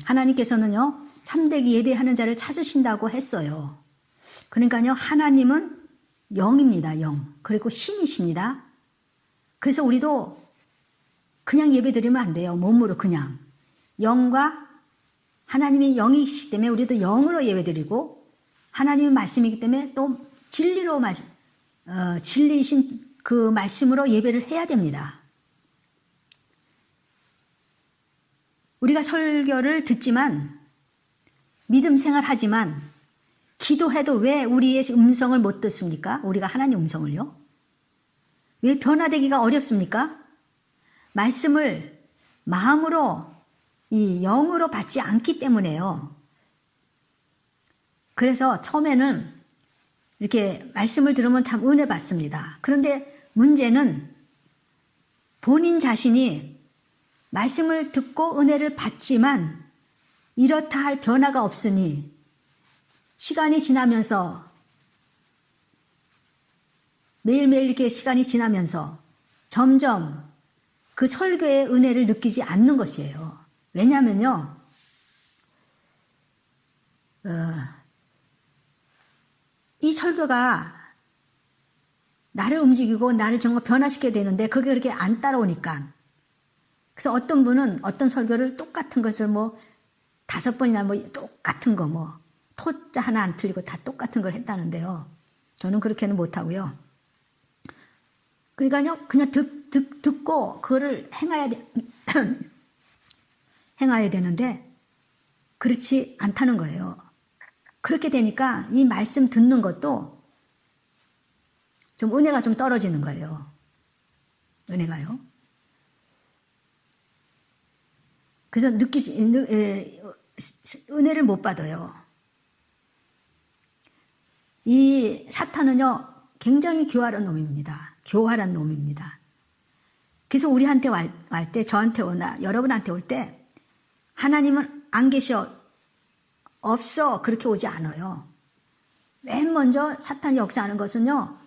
하나님께서는요, 참되게 예배하는 자를 찾으신다고 했어요. 그러니까요, 하나님은 영입니다, 영. 그리고 신이십니다. 그래서 우리도 그냥 예배 드리면 안 돼요. 몸으로 그냥. 영과 하나님이 영이시기 때문에 우리도 영으로 예배 드리고, 하나님의 말씀이기 때문에 또 진리로 진리이신 그 말씀으로 예배를 해야 됩니다. 우리가 설교를 듣지만, 믿음 생활하지만, 기도해도 왜 우리의 음성을 못 듣습니까? 우리가 하나님 음성을요? 왜 변화되기가 어렵습니까? 말씀을 마음으로, 이 영으로 받지 않기 때문에요. 그래서 처음에는 이렇게 말씀을 들으면 참 은혜 받습니다. 그런데 문제는 본인 자신이 말씀을 듣고 은혜를 받지만 이렇다 할 변화가 없으니 시간이 지나면서 매일매일 이렇게 시간이 지나면서 점점 그 설교의 은혜를 느끼지 않는 것이에요. 왜냐하면요, 이 설교가 나를 움직이고 나를 정말 변화시켜야 되는데 그게 그렇게 안 따라오니까. 그래서 어떤 분은 어떤 설교를 똑같은 것을 5번이나 똑같은 거 토자 하나 안 틀리고 다 똑같은 걸 했다는데요. 저는 그렇게는 못하고요. 그러니까요, 그냥 듣고 그거를 행해야 되는데 그렇지 않다는 거예요. 그렇게 되니까 이 말씀 듣는 것도 좀 은혜가 좀 떨어지는 거예요. 은혜가요. 그래서 은혜를 못 받아요. 이 사탄은요, 굉장히 교활한 놈입니다. 교활한 놈입니다. 그래서 우리한테 올 때, 저한테 오나 여러분한테 올 때 하나님은 안 계셔, 없어, 그렇게 오지 않아요. 맨 먼저 사탄이 역사하는 것은요,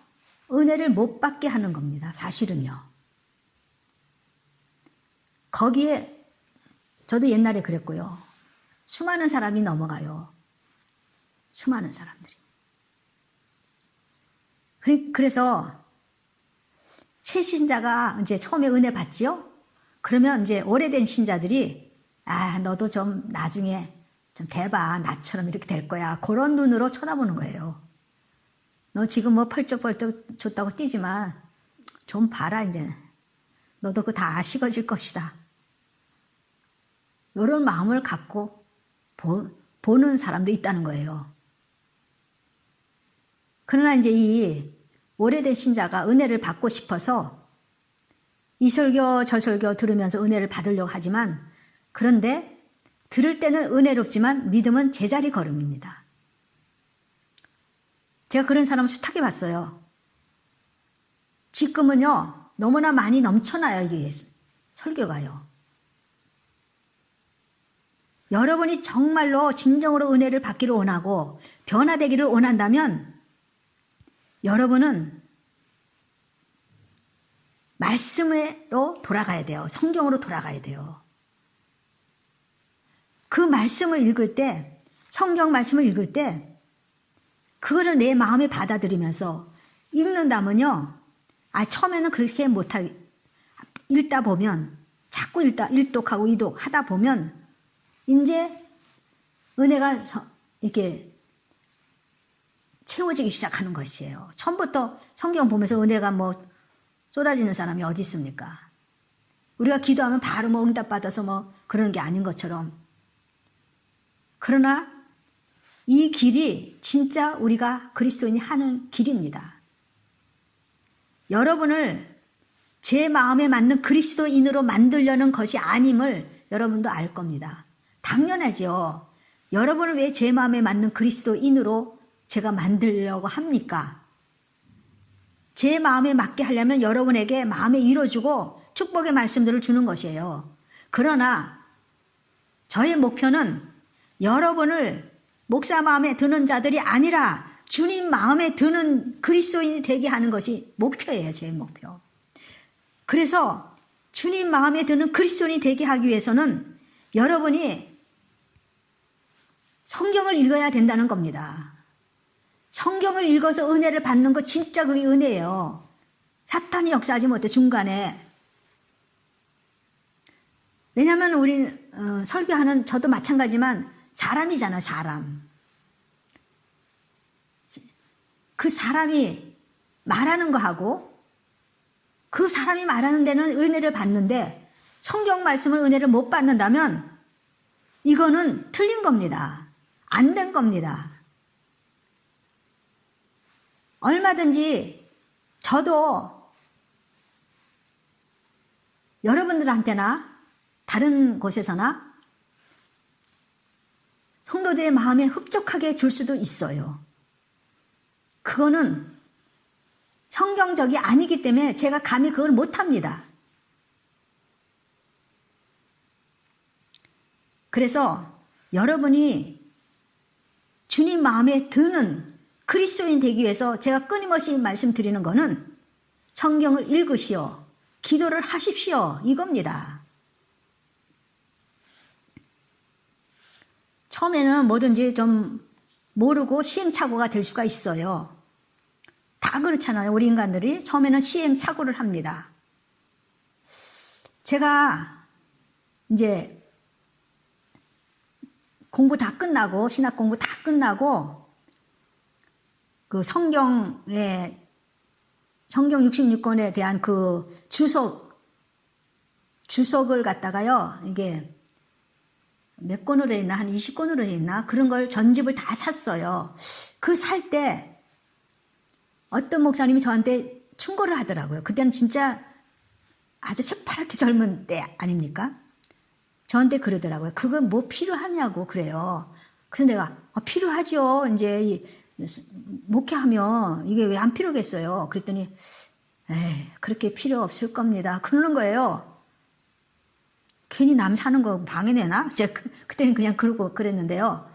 은혜를 못 받게 하는 겁니다. 사실은요. 거기에 저도 옛날에 그랬고요. 수많은 사람이 넘어가요. 수많은 사람들이. 그래서 새 신자가 이제 처음에 은혜 받지요? 그러면 이제 오래된 신자들이 너도 좀 나중에 좀 대봐. 나처럼 이렇게 될 거야. 그런 눈으로 쳐다보는 거예요. 너 지금 펄쩍펄쩍 줬다고 뛰지만 좀 봐라 이제. 너도 그거 다 식어질 것이다. 이런 마음을 갖고 보는 사람도 있다는 거예요. 그러나 이제 이 오래된 신자가 은혜를 받고 싶어서 이 설교 저 설교 들으면서 은혜를 받으려고 하지만, 그런데 들을 때는 은혜롭지만 믿음은 제자리 걸음입니다. 제가 그런 사람 숱하게 봤어요. 지금은요, 너무나 많이 넘쳐나요, 이게 설교가요. 여러분이 정말로 진정으로 은혜를 받기를 원하고 변화되기를 원한다면 여러분은 말씀으로 돌아가야 돼요. 성경으로 돌아가야 돼요. 그 말씀을 읽을 때, 성경 말씀을 읽을 때 그거를 내 마음에 받아들이면서 읽는다면요, 처음에는 그렇게 읽다 보면, 자꾸 일독하고 이독 하다 보면 이제 은혜가 이렇게 채워지기 시작하는 것이에요. 처음부터 성경 보면서 은혜가 쏟아지는 사람이 어디 있습니까? 우리가 기도하면 바로 응답받아서 그러는 게 아닌 것처럼. 그러나 이 길이 진짜 우리가 그리스도인이 하는 길입니다. 여러분을 제 마음에 맞는 그리스도인으로 만들려는 것이 아님을 여러분도 알 겁니다. 당연하죠. 여러분을 왜 제 마음에 맞는 그리스도인으로 제가 만들려고 합니까? 제 마음에 맞게 하려면 여러분에게 마음에 이뤄주고 축복의 말씀들을 주는 것이에요. 그러나 저의 목표는 여러분을 목사 마음에 드는 자들이 아니라 주님 마음에 드는 그리스도인이 되게 하는 것이 목표예요. 제 목표. 그래서 주님 마음에 드는 그리스도인이 되게 하기 위해서는 여러분이 성경을 읽어야 된다는 겁니다. 성경을 읽어서 은혜를 받는 거 진짜 그게 은혜예요. 사탄이 역사하지 못해 중간에. 왜냐하면 우리 설교하는 저도 마찬가지지만 사람이잖아, 사람. 그 사람이 말하는 거하고 그 사람이 말하는 데는 은혜를 받는데 성경 말씀을 은혜를 못 받는다면 이거는 틀린 겁니다. 안 된 겁니다. 얼마든지 저도 여러분들한테나 다른 곳에서나 성도들의 마음에 흡족하게 줄 수도 있어요. 그거는 성경적이 아니기 때문에 제가 감히 그걸 못합니다. 그래서 여러분이 주님 마음에 드는 그리스도인 되기 위해서 제가 끊임없이 말씀드리는 거는 성경을 읽으시오, 기도를 하십시오, 이겁니다. 처음에는 뭐든지 좀 모르고 시행착오가 될 수가 있어요. 다 그렇잖아요. 우리 인간들이 처음에는 시행착오를 합니다. 제가 이제 공부 다 끝나고, 신학 공부 다 끝나고, 그 성경 66권에 대한 그 주석을 갖다가요, 이게 몇 권으로 했나? 한 20권으로 했나? 그런 걸 전집을 다 샀어요. 그 살 때 어떤 목사님이 저한테 충고를 하더라고요. 그때는 진짜 아주 새파랗게 젊은 때 아닙니까? 저한테 그러더라고요. 그거 뭐 필요하냐고 그래요. 그래서 내가 필요하죠. 이제 목회하면 이게 왜 안 필요겠어요. 그랬더니 에이, 그렇게 필요 없을 겁니다. 그러는 거예요. 괜히 남 사는 거 방해내나? 제가 그때는 그냥 그러고 그랬는데요.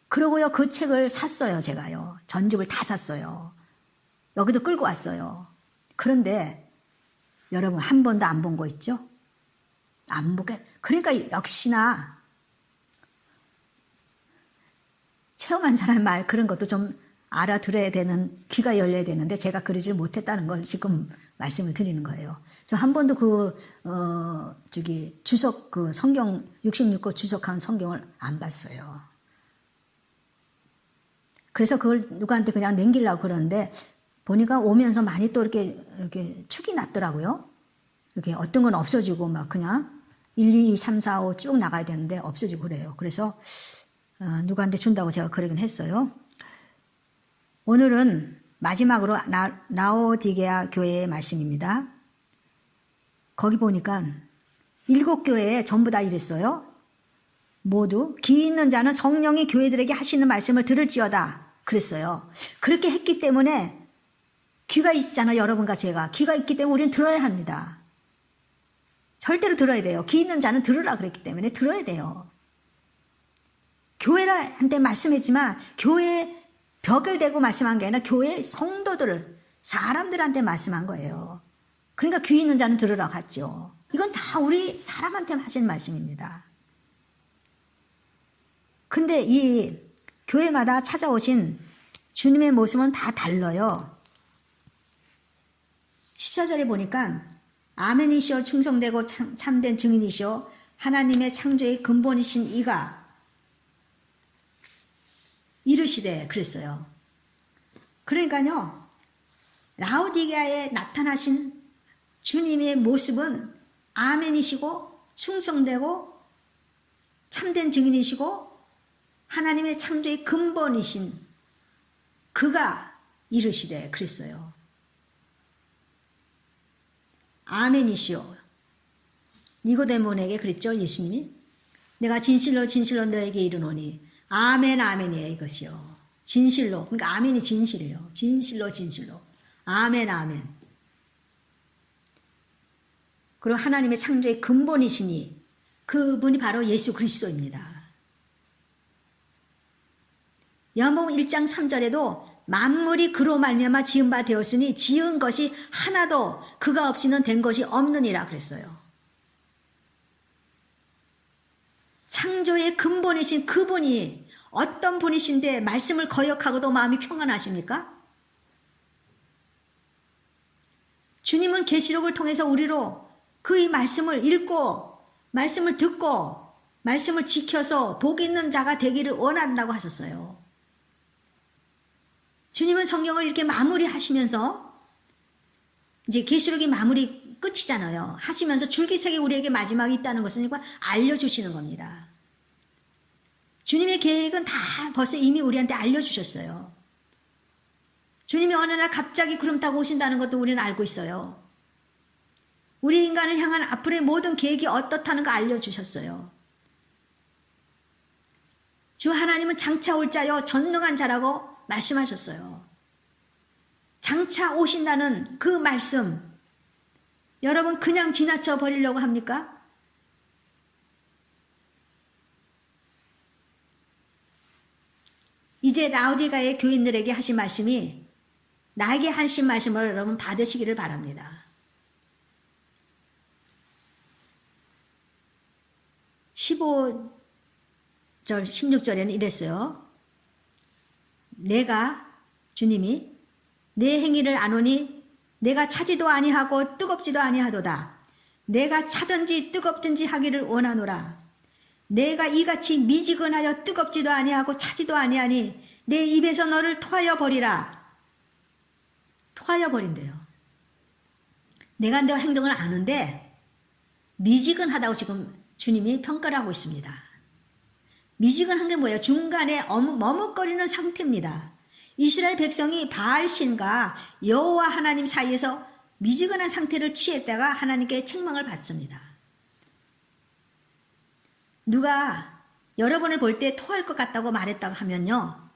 그러고요, 그 책을 샀어요, 제가요. 전집을 다 샀어요. 여기도 끌고 왔어요. 그런데 여러분 한 번도 안 본 거 있죠? 안 보게. 그러니까 역시나 체험한 사람의 말 그런 것도 좀 알아들어야 되는, 귀가 열려야 되는데 제가 그러지 못했다는 걸 지금 말씀을 드리는 거예요. 저 한 번도 주석, 그 성경 66권 주석한 성경을 안 봤어요. 그래서 그걸 누구한테 그냥 남기려고 그러는데 보니까 오면서 많이 또 이렇게 축이 났더라고요. 이렇게 어떤 건 없어지고 막 그냥 1, 2, 3, 4, 5 쭉 나가야 되는데 없어지고 그래요. 그래서 누구한테 준다고 제가 그러긴 했어요. 오늘은 마지막으로 라오디게아 교회의 말씀입니다. 거기 보니까 7교회에 전부 다 이랬어요. 모두 귀 있는 자는 성령이 교회들에게 하시는 말씀을 들을지어다 그랬어요. 그렇게 했기 때문에 귀가 있잖아요. 여러분과 제가 귀가 있기 때문에 우리는 들어야 합니다. 절대로 들어야 돼요. 귀 있는 자는 들으라 그랬기 때문에 들어야 돼요. 교회한테 말씀했지만 교회 벽을 대고 말씀한 게 아니라 교회 성도들, 사람들한테 말씀한 거예요. 그러니까 귀 있는 자는 들으라고 했죠. 이건 다 우리 사람한테 하신 말씀입니다. 근데 이 교회마다 찾아오신 주님의 모습은 다 달라요. 14절에 보니까 아멘이시오, 충성되고 참된 증인이시오, 하나님의 창조의 근본이신 이가 이르시되 그랬어요. 그러니까요, 라오디게아에 나타나신 주님의 모습은 아멘이시고 충성되고 참된 증인이시고 하나님의 창조의 근본이신 그가 이르시되 그랬어요. 아멘이시오. 니고데모에게 그랬죠, 예수님이. 내가 진실로 진실로 너에게 이르노니 아멘 아멘이에요, 이것이요. 진실로. 그러니까 아멘이 진실이에요. 진실로 진실로. 아멘 아멘. 그리고 하나님의 창조의 근본이시니 그분이 바로 예수 그리스도입니다. 요한복음 1장 3절에도 만물이 그로 말미암아 지은 바 되었으니 지은 것이 하나도 그가 없이는 된 것이 없느니라 그랬어요. 창조의 근본이신 그분이 어떤 분이신데 말씀을 거역하고도 마음이 평안하십니까? 주님은 계시록을 통해서 우리로 그의 말씀을 읽고 말씀을 듣고 말씀을 지켜서 복 있는 자가 되기를 원한다고 하셨어요. 주님은 성경을 이렇게 마무리하시면서 이제 계시록이 마무리 끝이잖아요. 하시면서 줄기세게 우리에게 마지막이 있다는 것은 알려주시는 겁니다. 주님의 계획은 다 벌써 이미 우리한테 알려주셨어요. 주님이 어느 날 갑자기 구름 타고 오신다는 것도 우리는 알고 있어요. 우리 인간을 향한 앞으로의 모든 계획이 어떻다는 거 알려주셨어요. 주 하나님은 장차 올 자여 전능한 자라고 말씀하셨어요. 장차 오신다는 그 말씀, 여러분 그냥 지나쳐 버리려고 합니까? 이제 라우디가의 교인들에게 하신 말씀이 나에게 하신 말씀을 여러분 받으시기를 바랍니다. 15절, 16절에는 이랬어요. 내가, 주님이 내 행위를 아노니 내가 차지도 아니하고 뜨겁지도 아니하도다. 내가 차든지 뜨겁든지 하기를 원하노라. 내가 이같이 미지근하여 뜨겁지도 아니하고 차지도 아니하니 내 입에서 너를 토하여 버리라. 토하여 버린대요. 내가 내 행동을 아는데 미지근하다고 지금 주님이 평가를 하고 있습니다. 미지근한 게 뭐예요? 중간에 머뭇거리는 상태입니다. 이스라엘 백성이 바알신과 여호와 하나님 사이에서 미지근한 상태를 취했다가 하나님께 책망을 받습니다. 누가 여러분을 볼 때 토할 것 같다고 말했다고 하면요,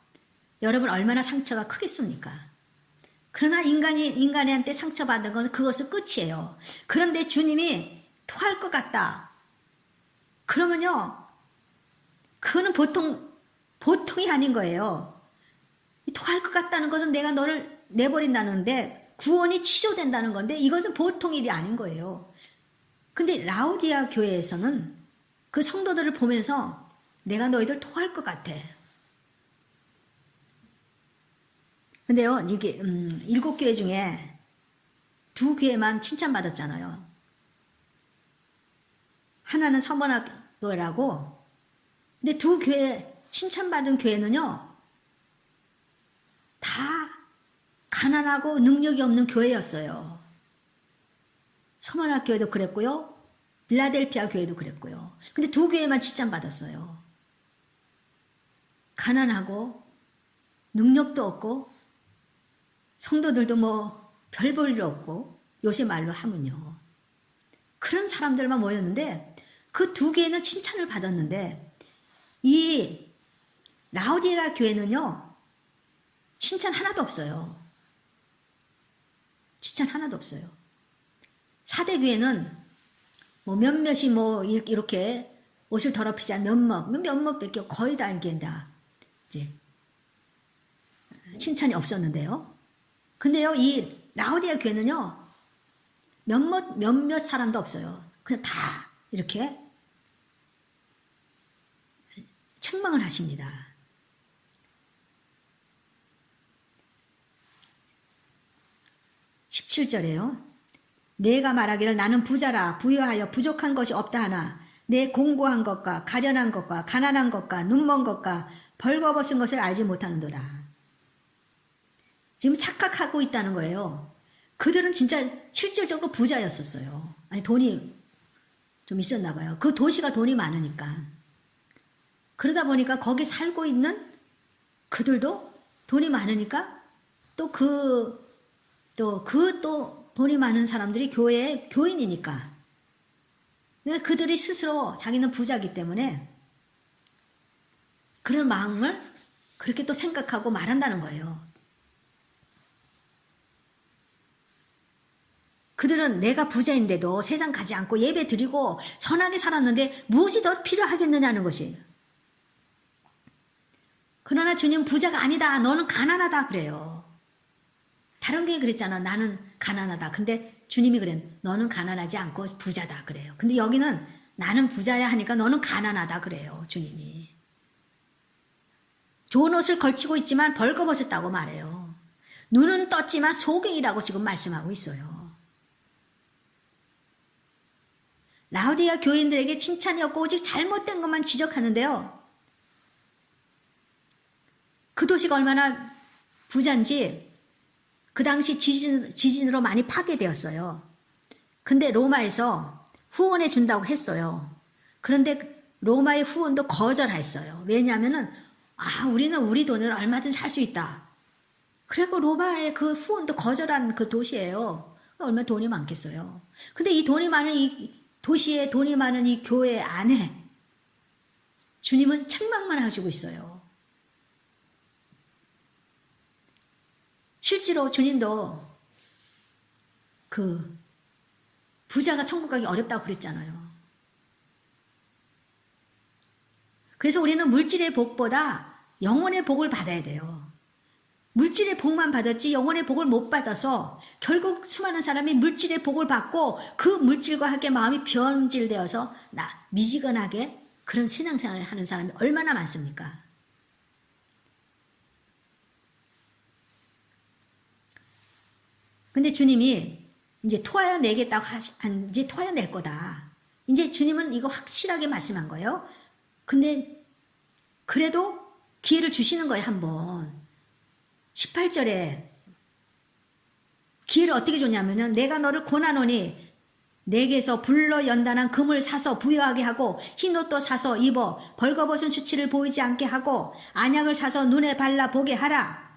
여러분 얼마나 상처가 크겠습니까? 그러나 인간한테 상처받은 것은 그것은 끝이에요. 그런데 주님이 토할 것 같다. 그러면요, 그거는 보통이 아닌 거예요. 토할 것 같다는 것은 내가 너를 내버린다는데 구원이 취소된다는 건데 이것은 보통 일이 아닌 거예요. 근데 라우디아 교회에서는 그 성도들을 보면서 내가 너희들 토할 것 같아. 근데요, 이게 7교회 중에 2교회만 칭찬받았잖아요. 하나는 서머나교회라고. 근데 2교회 칭찬받은 교회는요, 다 가난하고 능력이 없는 교회였어요. 서머나교회도 그랬고요, 빌라델피아 교회도 그랬고요. 근데 2교회만 칭찬받았어요. 가난하고 능력도 없고 성도들도 뭐 별 볼 일 없고 요새 말로 하면요, 그런 사람들만 모였는데 그 2교회는 칭찬을 받았는데 이 라우디아 교회는요 칭찬 하나도 없어요. 칭찬 하나도 없어요. 사대교회는 뭐 몇몇이 뭐 이렇게 옷을 더럽히지 않은 몇몇밖에 거의 다 이게 다 이제 칭찬이 없었는데요. 근데요, 이 라우디아 교회는요 몇몇 사람도 없어요. 그냥 다 이렇게 책망을 하십니다. 17절에요. 내가 말하기를 나는 부자라 부유하여 부족한 것이 없다 하나 내 공고한 것과 가련한 것과 가난한 것과 눈먼 것과 벌거벗은 것을 알지 못하는도다. 지금 착각하고 있다는 거예요. 그들은 진짜 실질적으로 부자였었어요. 아니 돈이 좀 있었나 봐요. 그 도시가 돈이 많으니까. 그러다 보니까 거기 살고 있는 그들도 돈이 많으니까 또 돈이 많은 사람들이 교회의 교인이니까. 그들이 스스로 자기는 부자이기 때문에 그런 마음을 그렇게 또 생각하고 말한다는 거예요. 그들은 내가 부자인데도 세상 가지 않고 예배 드리고 선하게 살았는데 무엇이 더 필요하겠느냐는 것이. 그러나 주님 부자가 아니다. 너는 가난하다 그래요. 다른 게 그랬잖아. 나는 가난하다. 근데 주님이 그래. 너는 가난하지 않고 부자다 그래요. 근데 여기는 나는 부자야 하니까 너는 가난하다 그래요. 주님이. 좋은 옷을 걸치고 있지만 벌거벗었다고 말해요. 눈은 떴지만 소경이라고 지금 말씀하고 있어요. 라오디아 교인들에게 칭찬이 없고 오직 잘못된 것만 지적하는데요. 그 도시가 얼마나 부자인지 그 당시 지진으로 많이 파괴되었어요. 근데 로마에서 후원해 준다고 했어요. 그런데 로마의 후원도 거절했어요. 왜냐하면은 우리는 우리 돈으로 얼마든지 살 수 있다. 그리고 로마의 그 후원도 거절한 그 도시예요. 얼마나 돈이 많겠어요. 근데 이 돈이 많은 이 도시에 돈이 많은 이 교회 안에 주님은 책망만 하시고 있어요. 실제로 주님도 그 부자가 천국 가기 어렵다고 그랬잖아요. 그래서 우리는 물질의 복보다 영혼의 복을 받아야 돼요. 물질의 복만 받았지 영혼의 복을 못 받아서 결국 수많은 사람이 물질의 복을 받고 그 물질과 함께 마음이 변질되어서 미지근하게 그런 신앙생활을 하는 사람이 얼마나 많습니까? 근데 주님이 이제 토하여 내겠다고 이제 토하여 낼 거다. 이제 주님은 이거 확실하게 말씀한 거예요. 근데 그래도 기회를 주시는 거예요, 한번. 18절에 기회를 어떻게 줬냐면은 내가 너를 고난하노니 내게서 불로 연단한 금을 사서 부여하게 하고 흰 옷도 사서 입어 벌거벗은 수치를 보이지 않게 하고 안약을 사서 눈에 발라 보게 하라.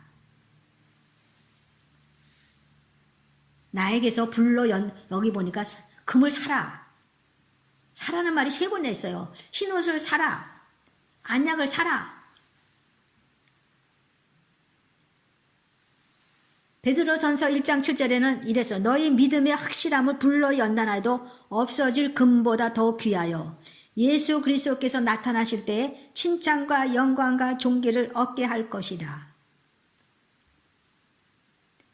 나에게서 불로 여기 보니까 금을 사라. 사라는 말이 3번 했어요. 흰 옷을 사라. 안약을 사라. 베드로전서 1장 7절에는 이래서 너희 믿음의 확실함을 불로 연단하여도 없어질 금보다 더 귀하여 예수 그리스도께서 나타나실 때에 칭찬과 영광과 존귀를 얻게 할 것이라.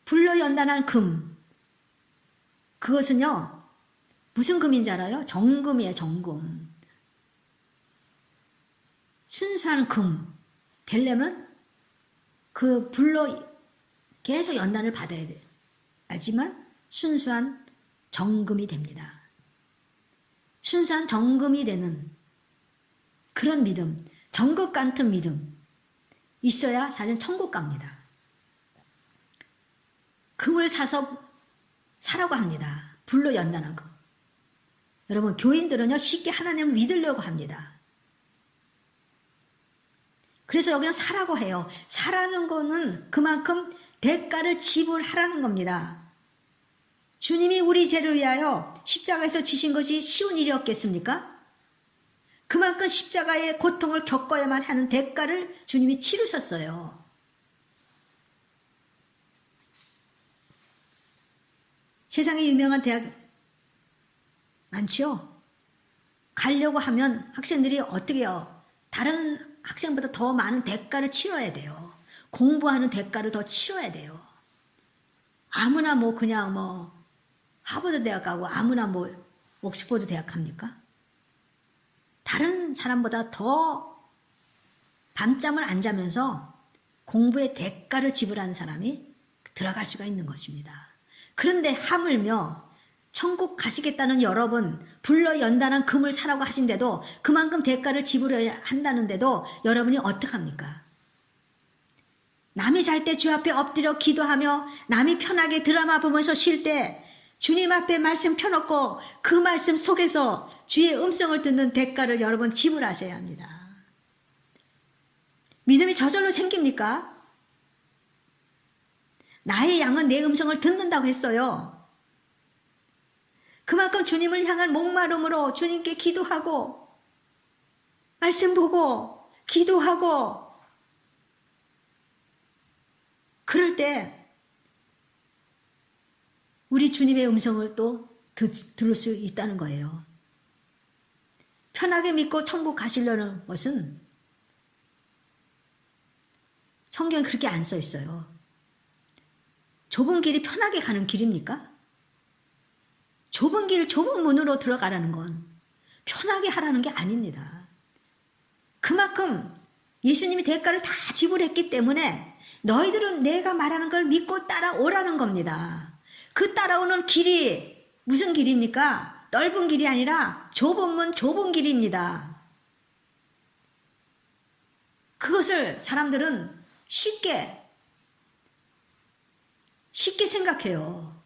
불로 연단한 금, 그것은요 무슨 금인지 알아요? 정금이에요. 정금. 순수한 금 되려면 그 불로 계속 연단을 받아야 돼요. 하지만 순수한 정금이 됩니다. 순수한 정금이 되는 그런 믿음, 정금 같은 믿음 있어야 사실 천국 갑니다. 금을 사서 사라고 합니다. 불로 연단한 금. 여러분 교인들은요 쉽게 하나님을 믿으려고 합니다. 그래서 여기는 사라고 해요. 사라는 거는 그만큼 대가를 지불하라는 겁니다. 주님이 우리 죄를 위하여 십자가에서 지신 것이 쉬운 일이었겠습니까? 그만큼 십자가의 고통을 겪어야만 하는 대가를 주님이 치르셨어요. 세상에 유명한 대학 많지요? 가려고 하면 학생들이 어떻게 해요? 다른 학생보다 더 많은 대가를 치러야 돼요. 공부하는 대가를 더 치러야 돼요. 아무나 그냥 하버드 대학 가고 아무나 옥스퍼드 대학 합니까? 다른 사람보다 더 밤잠을 안 자면서 공부의 대가를 지불하는 사람이 들어갈 수가 있는 것입니다. 그런데 하물며 천국 가시겠다는 여러분, 불러 연단한 금을 사라고 하신데도 그만큼 대가를 지불해야 한다는데도 여러분이 어떡합니까? 남이 잘 때 주 앞에 엎드려 기도하며 남이 편하게 드라마 보면서 쉴 때 주님 앞에 말씀 펴놓고 그 말씀 속에서 주의 음성을 듣는 대가를 여러분 지불하셔야 합니다. 믿음이 저절로 생깁니까? 나의 양은 내 음성을 듣는다고 했어요. 그만큼 주님을 향한 목마름으로 주님께 기도하고 말씀 보고 기도하고 그럴 때 우리 주님의 음성을 또 들을 수 있다는 거예요. 편하게 믿고 천국 가시려는 것은 성경에 그렇게 안 써 있어요. 좁은 길이 편하게 가는 길입니까? 좁은 길, 좁은 문으로 들어가라는 건 편하게 하라는 게 아닙니다. 그만큼 예수님이 대가를 다 지불했기 때문에 너희들은 내가 말하는 걸 믿고 따라오라는 겁니다. 그 따라오는 길이 무슨 길입니까? 넓은 길이 아니라 좁은 문 좁은 길입니다. 그것을 사람들은 쉽게 생각해요.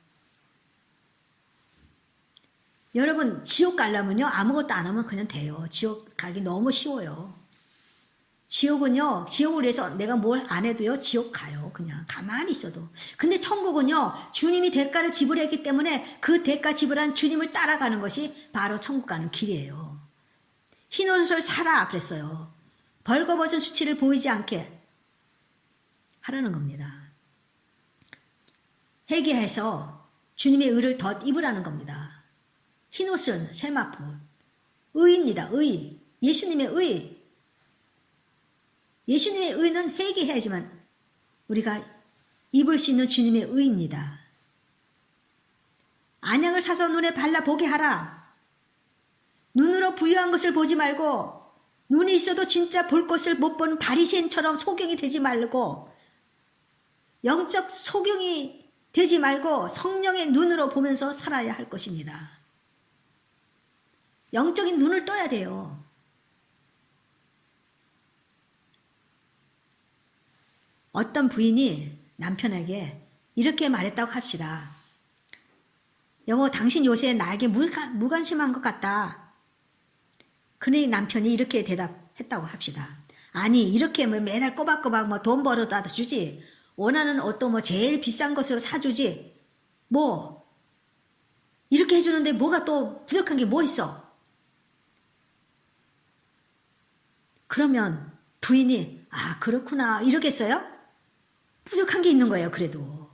여러분, 지옥 가려면요, 아무것도 안 하면 그냥 돼요. 지옥 가기 너무 쉬워요. 지옥은요, 지옥을 위해서 내가 뭘 안 해도요, 지옥 가요. 그냥 가만히 있어도. 근데 천국은요, 주님이 대가를 지불했기 때문에 그 대가 지불한 주님을 따라가는 것이 바로 천국 가는 길이에요. 흰 옷을 사라 그랬어요. 벌거벗은 수치를 보이지 않게 하라는 겁니다. 회개해서 주님의 의를 덧 입으라는 겁니다. 흰 옷은 세마포, 의입니다. 의, 예수님의 의. 예수님의 의는 회개해야지만 우리가 입을 수 있는 주님의 의입니다. 안약을 사서 눈에 발라보게 하라. 눈으로 부유한 것을 보지 말고 눈이 있어도 진짜 볼 것을 못 보는 바리새인처럼 소경이 되지 말고 영적 소경이 되지 말고 성령의 눈으로 보면서 살아야 할 것입니다. 영적인 눈을 떠야 돼요. 어떤 부인이 남편에게 이렇게 말했다고 합시다. 여보, 당신 요새 나에게 무관심한 것 같다. 그러니 남편이 이렇게 대답했다고 합시다. 아니, 이렇게 뭐 매달 꼬박꼬박 뭐 돈 벌어다 주지. 원하는 옷도 뭐 제일 비싼 것으로 사주지. 뭐 이렇게 해주는데 뭐가 또 부족한 게 뭐 있어? 그러면 부인이 아, 그렇구나 이러겠어요? 부족한 게 있는 거예요. 그래도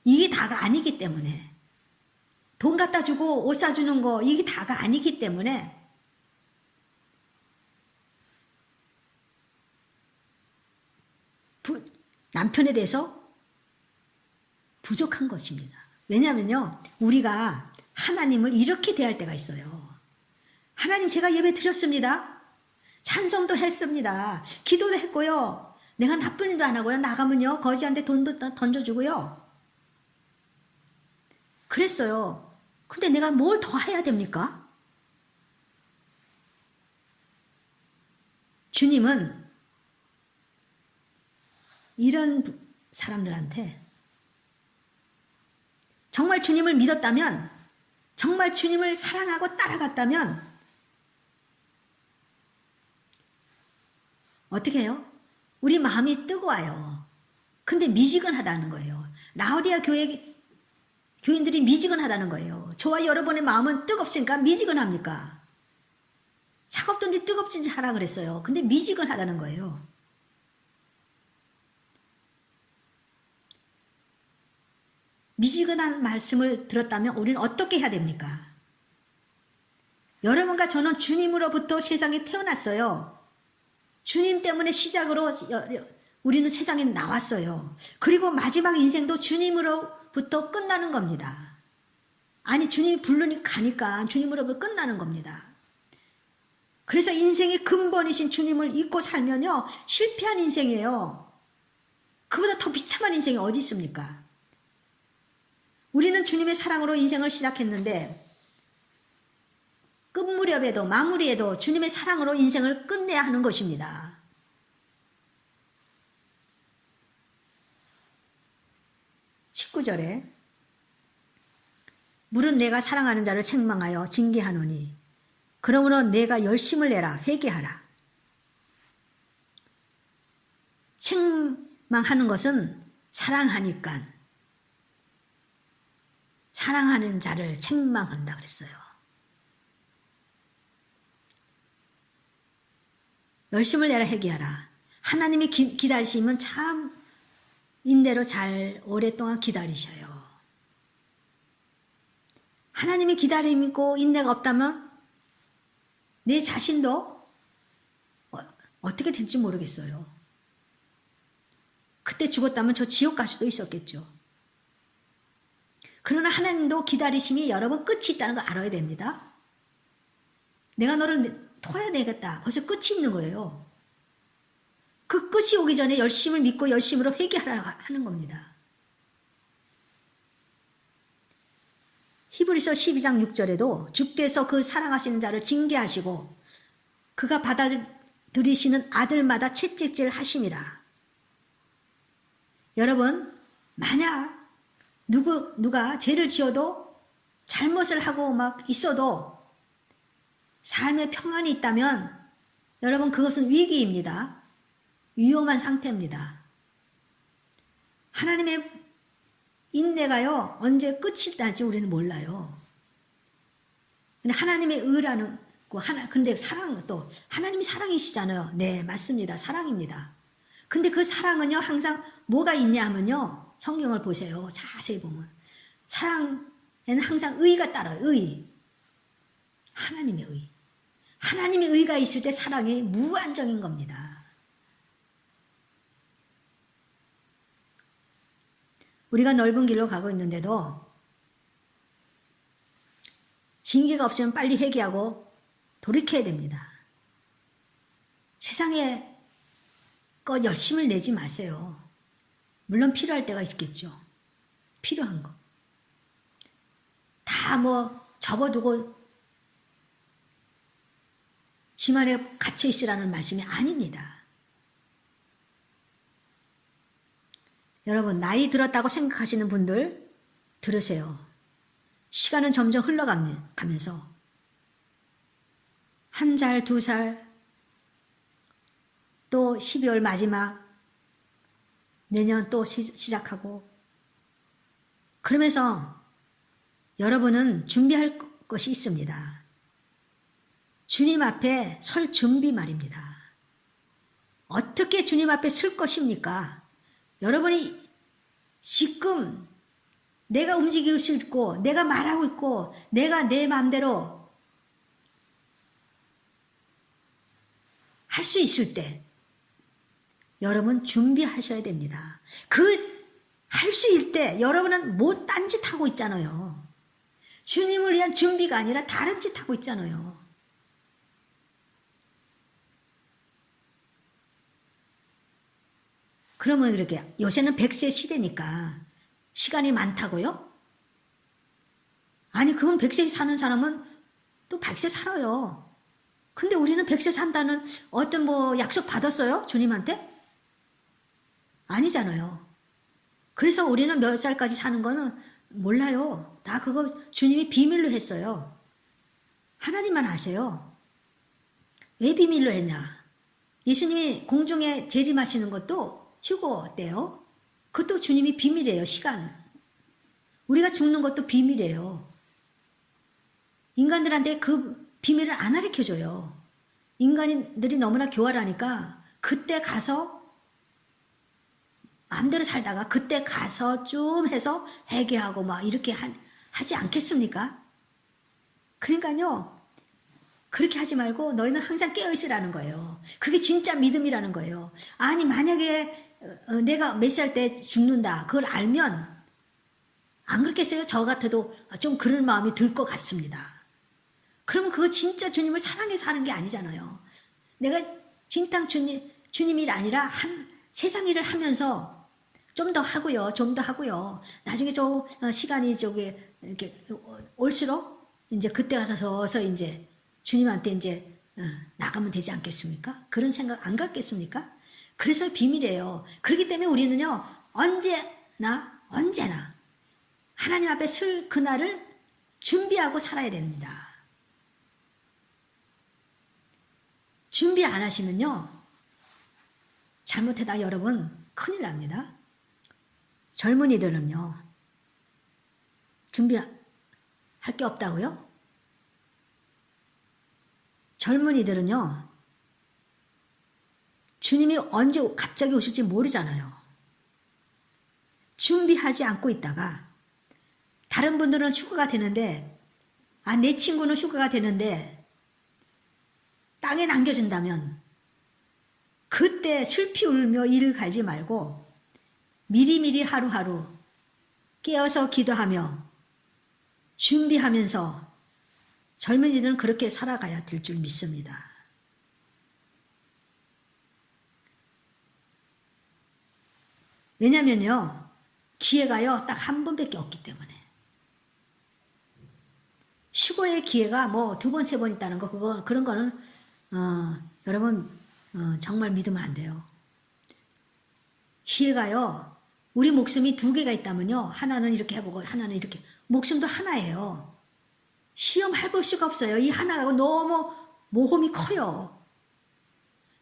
이게 다가 아니기 때문에 돈 갖다 주고 옷 사주는 거 이게 다가 아니기 때문에 남편에 대해서 부족한 것입니다. 왜냐하면요, 우리가 하나님을 이렇게 대할 때가 있어요. 하나님, 제가 예배 드렸습니다. 찬송도 했습니다. 기도도 했고요. 내가 나쁜 일도 안 하고요. 나가면요, 거지한테 돈도 던져주고요. 그랬어요. 근데 내가 뭘 더 해야 됩니까? 주님은 이런 사람들한테 정말 주님을 믿었다면, 정말 주님을 사랑하고 따라갔다면 어떻게 해요? 우리 마음이 뜨거워요. 근데 미지근하다는 거예요. 라오디아 교인들이 미지근하다는 거예요. 저와 여러분의 마음은 뜨겁습니까? 미지근합니까? 차갑든지 뜨겁든지 하라 그랬어요. 근데 미지근하다는 거예요. 미지근한 말씀을 들었다면 우리는 어떻게 해야 됩니까? 여러분과 저는 주님으로부터 세상에 태어났어요. 주님 때문에 시작으로 우리는 세상에 나왔어요. 그리고 마지막 인생도 주님으로부터 끝나는 겁니다. 아니, 주님이 부르니 가니까 주님으로부터 끝나는 겁니다. 그래서 인생의 근본이신 주님을 잊고 살면요, 실패한 인생이에요. 그보다 더 비참한 인생이 어디 있습니까? 우리는 주님의 사랑으로 인생을 시작했는데 끝 무렵에도 마무리에도 주님의 사랑으로 인생을 끝내야 하는 것입니다. (19절에) 물은 내가 사랑하는 자를 책망하여 징계하노니 그러므로 내가 열심을 내라 회개하라. 책망하는 것은 사랑하니까 사랑하는 자를 책망한다 그랬어요. 열심을 내라 회개하라. 하나님이 기다리시면 참 인대로 잘 오랫동안 기다리셔요. 하나님이 기다림이고 인내가 없다면 내 자신도 어떻게 될지 모르겠어요. 그때 죽었다면 저 지옥 갈 수도 있었겠죠. 그러나 하나님도 기다리심이 여러분 끝이 있다는 거 알아야 됩니다. 내가 너를 둬야 되겠다. 벌써 끝이 있는 거예요. 그 끝이 오기 전에 열심을 믿고 열심으로 회개하라 하는 겁니다. 히브리서 12장 6절에도 주께서 그 사랑하시는 자를 징계하시고 그가 받아들이시는 아들마다 채찍질 하심이라. 여러분, 만약 누가 죄를 지어도 잘못을 하고 막 있어도 삶의 평안이 있다면 여러분, 그것은 위기입니다. 위험한 상태입니다. 하나님의 인내가요, 언제 끝이 날지 우리는 몰라요. 근데 하나님의 의라는 근데 사랑, 또 하나님이 사랑이시잖아요. 네, 맞습니다. 사랑입니다. 근데 그 사랑은요, 항상 뭐가 있냐 하면요, 성경을 보세요. 자세히 보면 사랑에는 항상 의가 따라요. 의. 하나님의 의. 하나님의 의가 있을 때 사랑이 무한정인 겁니다. 우리가 넓은 길로 가고 있는데도 징계가 없으면 빨리 회개하고 돌이켜야 됩니다. 세상에 열심을 내지 마세요. 물론 필요할 때가 있겠죠. 필요한 거. 다 접어두고 집 안에 갇혀 있으라는 말씀이 아닙니다. 여러분, 나이 들었다고 생각하시는 분들 들으세요. 시간은 점점 흘러가면서 1살, 2살, 또 12월 마지막, 내년 또 시작하고, 그러면서 여러분은 준비할 것이 있습니다. 주님 앞에 설 준비 말입니다. 어떻게 주님 앞에 설 것입니까? 여러분이 지금 내가 움직이고 있고 내가 말하고 있고 내가 내 마음대로 할 수 있을 때 여러분 준비하셔야 됩니다. 할 수 있을 때 여러분은 뭐 딴짓하고 있잖아요. 주님을 위한 준비가 아니라 다른 짓 하고 있잖아요. 그러면 이렇게 요새는 100세 시대니까 시간이 많다고요? 아니, 그건 100세 사는 사람은 또 100세 살아요. 근데 우리는 100세 산다는 어떤 약속 받았어요? 주님한테? 아니잖아요. 그래서 우리는 몇 살까지 사는 거는 몰라요. 다 그거 주님이 비밀로 했어요. 하나님만 아세요. 왜 비밀로 했냐? 예수님이 공중에 재림하시는 것도 휴거 때요. 그것도 주님이 비밀이에요. 시간. 우리가 죽는 것도 비밀이에요. 인간들한테 그 비밀을 안 가르쳐줘요. 인간들이 너무나 교활하니까 그때 가서 마음대로 살다가 그때 가서 좀 해서 회개하고 막 이렇게 하지 않겠습니까? 그러니까요. 그렇게 하지 말고 너희는 항상 깨어있으라는 거예요. 그게 진짜 믿음이라는 거예요. 아니, 만약에 내가 몇 살 때 죽는다. 그걸 알면 안 그렇겠어요? 저 같아도 좀 그럴 마음이 들 것 같습니다. 그러면 그거 진짜 주님을 사랑해서 하는 게 아니잖아요. 내가 진탕 주님 일 아니라 세상 일을 하면서 좀 더 하고요. 좀 더 하고요. 나중에 시간이 이렇게 올수록 이제 그때 가서 서서 이제 주님한테 이제 나가면 되지 않겠습니까? 그런 생각 안 갖겠습니까? 그래서 비밀이에요. 그렇기 때문에 우리는요, 언제나 하나님 앞에 설 그날을 준비하고 살아야 됩니다. 준비 안 하시면요, 잘못하다 여러분 큰일 납니다. 젊은이들은요, 준비할 게 없다고요? 젊은이들은요, 주님이 언제 갑자기 오실지 모르잖아요. 준비하지 않고 있다가 다른 분들은 휴가가 되는데 내 친구는 휴가가 되는데 땅에 남겨진다면 그때 슬피 울며 이를 갈지 말고 미리미리 하루하루 깨어서 기도하며 준비하면서 젊은이들은 그렇게 살아가야 될 줄 믿습니다. 왜냐면요, 기회가요, 딱 한 번밖에 없기 때문에. 휴거의 기회가 뭐 2번, 3번 있다는 거, 그런 거는, 여러분, 정말 믿으면 안 돼요. 기회가요, 우리 목숨이 2개가 있다면요, 하나는 이렇게 해보고, 하나는 이렇게. 목숨도 하나예요. 시험 해볼 수가 없어요. 이 하나가 너무 모험이 커요.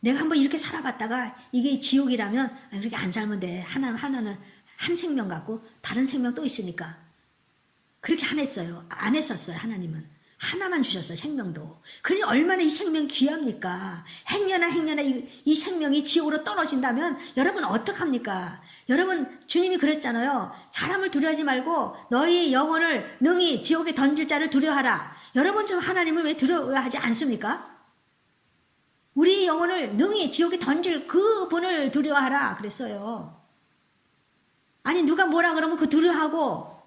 내가 한번 이렇게 살아봤다가 이게 지옥이라면 그렇게 안 살면 돼. 하나는 한 생명 갖고 다른 생명 또 있으니까. 그렇게 안 했었어요. 하나님은. 하나만 주셨어요. 생명도. 그러니 얼마나 이 생명이 귀합니까? 행여나 이 생명이 지옥으로 떨어진다면 여러분 어떡합니까? 여러분 주님이 그랬잖아요. 사람을 두려워하지 말고 너희 영혼을 능히 지옥에 던질 자를 두려워하라. 여러분 좀 하나님을 왜 두려워하지 않습니까? 우리 영혼을 능히 지옥에 던질 그 분을 두려워하라 그랬어요. 아니 누가 뭐라 그러면 그 두려워하고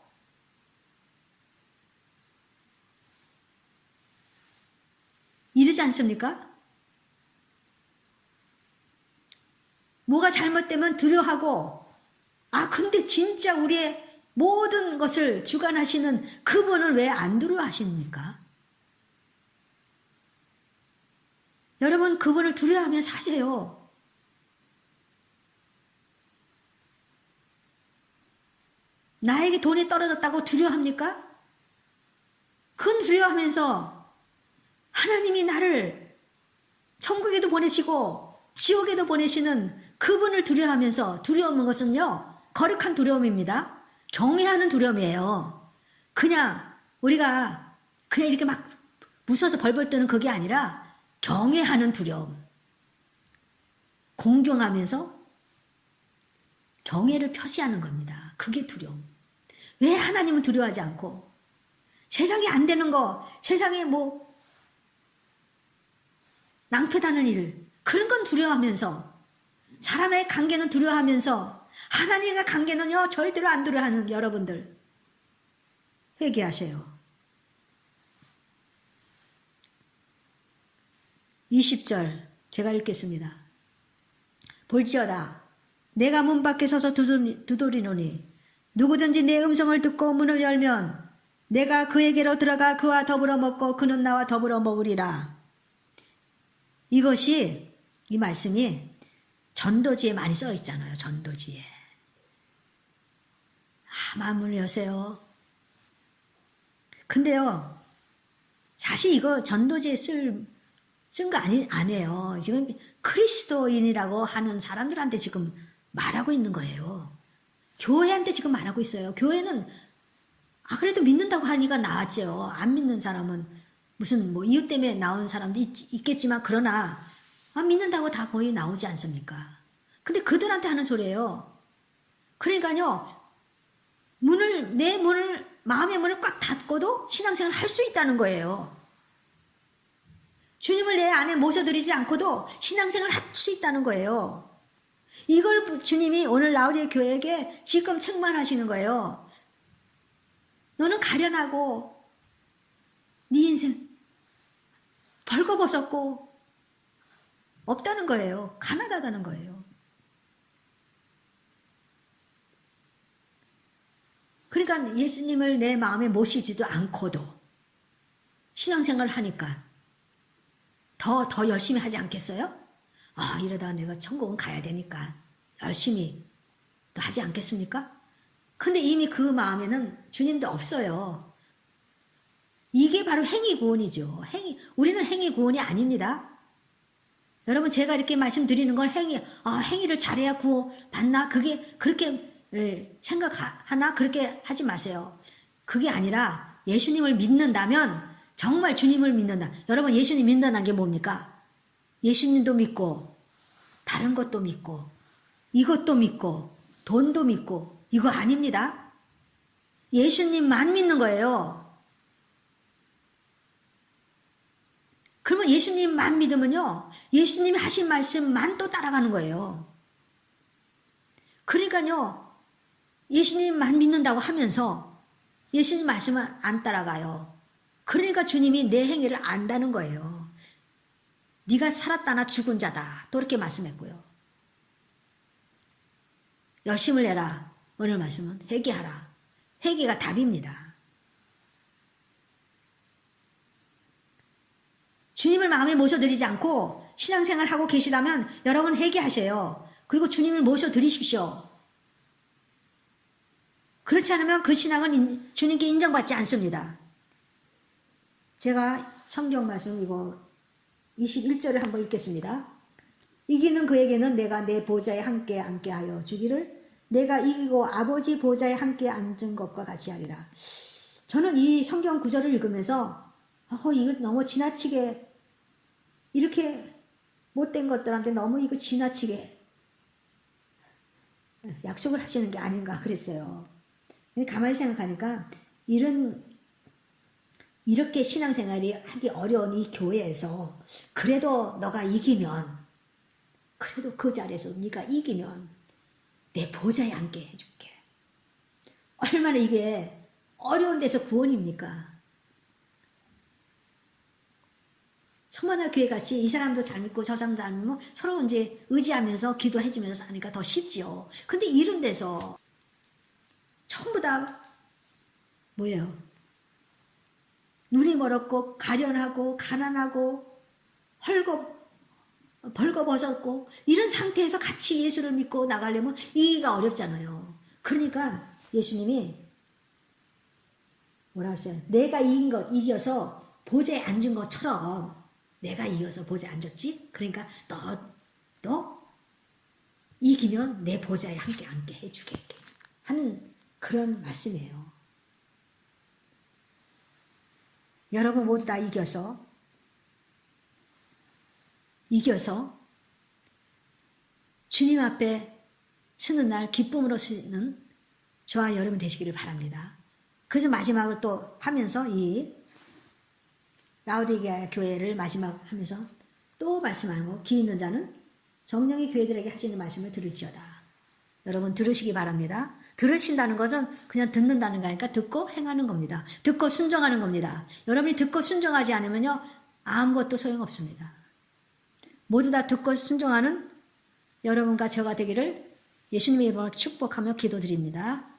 이러지 않습니까? 뭐가 잘못되면 두려워하고 근데 진짜 우리의 모든 것을 주관하시는 그분을 왜 안 두려워하십니까? 여러분 그분을 두려워하며 사세요. 나에게 돈이 떨어졌다고 두려워합니까? 그건 두려워하면서 하나님이 나를 천국에도 보내시고 지옥에도 보내시는 그분을 두려워하면서 두려움인 것은요. 거룩한 두려움입니다. 경외하는 두려움이에요. 그냥 우리가 그냥 이렇게 막 무서워서 벌벌 떠는 그게 아니라 경외하는 두려움. 공경하면서 경외를 표시하는 겁니다. 그게 두려움. 왜 하나님은 두려워하지 않고 세상에 안 되는 거, 세상에 뭐 낭패다는 일 그런 건 두려워하면서 사람의 관계는 두려워하면서 하나님의 관계는요 절대로 안 두려워하는 여러분들 회개하세요. 20절 제가 읽겠습니다. 볼지어다 내가 문 밖에 서서 두드리노니 누구든지 내 음성을 듣고 문을 열면 내가 그에게로 들어가 그와 더불어 먹고 그는 나와 더불어 먹으리라. 이 말씀이 전도지에 많이 써 있잖아요. 전도지에. 마음을 여세요. 근데요, 사실 이거 전도지에 쓴 거 아니에요. 지금 그리스도인이라고 하는 사람들한테 지금 말하고 있는 거예요. 교회한테 지금 말하고 있어요. 교회는 그래도 믿는다고 하니까 나왔죠. 안 믿는 사람은 무슨 뭐 이유 때문에 나온 사람도 있겠지만 그러나 믿는다고 다 거의 나오지 않습니까? 근데 그들한테 하는 소리예요. 그러니까요. 내 마음의 문을 꽉 닫고도 신앙생활을 할 수 있다는 거예요. 주님을 내 안에 모셔드리지 않고도 신앙생활을 할 수 있다는 거예요. 이걸 주님이 오늘 라우디에 교회에게 지금 책망하시는 거예요. 너는 가련하고 네 인생 벌거벗었고 없다는 거예요. 가난하다는 거예요. 그러니까 예수님을 내 마음에 모시지도 않고도 신앙생활을 하니까 더 열심히 하지 않겠어요? 이러다 내가 천국은 가야 되니까 열심히 또 하지 않겠습니까? 근데 이미 그 마음에는 주님도 없어요. 이게 바로 행위구원이죠. 우리는 행위구원이 아닙니다. 여러분 제가 이렇게 말씀드리는 건 행위를 잘해야 구원받나? 그게 그렇게 생각하나? 그렇게 하지 마세요. 그게 아니라 예수님을 믿는다면 정말 주님을 믿는다. 여러분 예수님 믿는다는 게 뭡니까? 예수님도 믿고 다른 것도 믿고 이것도 믿고 돈도 믿고 이거 아닙니다. 예수님만 믿는 거예요. 그러면 예수님만 믿으면요. 예수님이 하신 말씀만 또 따라가는 거예요. 그러니까요. 예수님만 믿는다고 하면서 예수님 말씀은 안 따라가요. 그러니까 주님이 내 행위를 안다는 거예요. 네가 살았다나 죽은 자다. 또 이렇게 말씀했고요. 열심을 내라. 오늘 말씀은 회개하라. 회개가 답입니다. 주님을 마음에 모셔드리지 않고 신앙생활 하고 계시다면 여러분 회개하셔요. 그리고 주님을 모셔드리십시오. 그렇지 않으면 그 신앙은 주님께 인정받지 않습니다. 제가 성경 말씀 이거 21절을 한번 읽겠습니다. 이기는 그에게는 내가 내 보좌에 함께 앉게 하여 주기를 내가 이기고 아버지 보좌에 함께 앉은 것과 같이 하리라. 저는 이 성경 구절을 읽으면서 이거 너무 지나치게 이렇게 못된 것들한테 너무 이거 지나치게 약속을 하시는 게 아닌가 그랬어요. 가만히 생각하니까 이렇게 신앙생활이 하기 어려운 이 교회에서 그래도 너가 이기면 그래도 그 자리에서 네가 이기면 내 보좌에 앉게 해줄게. 얼마나 이게 어려운 데서 구원입니까? 성만화 교회 같이 이 사람도 잘 믿고 저 사람도 잘 믿고 서로 이제 의지하면서 기도해주면서 사니까 더 쉽지요. 근데 이런 데서 전부 다 뭐예요? 눈이 멀었고 가련하고 가난하고 벌거벗었고 이런 상태에서 같이 예수를 믿고 나가려면 이기가 어렵잖아요. 그러니까 예수님이 뭐라 했어요? 내가 이겨서 보좌에 앉은 것처럼 내가 이겨서 보좌에 앉았지? 그러니까 너 이기면 내 보좌에 함께 앉게 해주게 하는 그런 말씀이에요. 여러분 모두 다 이겨서 주님 앞에 서는 날 기쁨으로 서는 저와 여러분 되시기를 바랍니다. 그래서 마지막을 또 하면서 이 라오디게아 교회를 마지막 하면서 또 말씀하는 거, 기 있는 자는 정령의 교회들에게 하시는 말씀을 들을지어다. 여러분 들으시기 바랍니다. 들으신다는 것은 그냥 듣는다는 거니까 듣고 행하는 겁니다. 듣고 순종하는 겁니다. 여러분이 듣고 순종하지 않으면요 아무것도 소용없습니다. 모두 다 듣고 순종하는 여러분과 저가 되기를 예수님의 이름으로 축복하며 기도드립니다.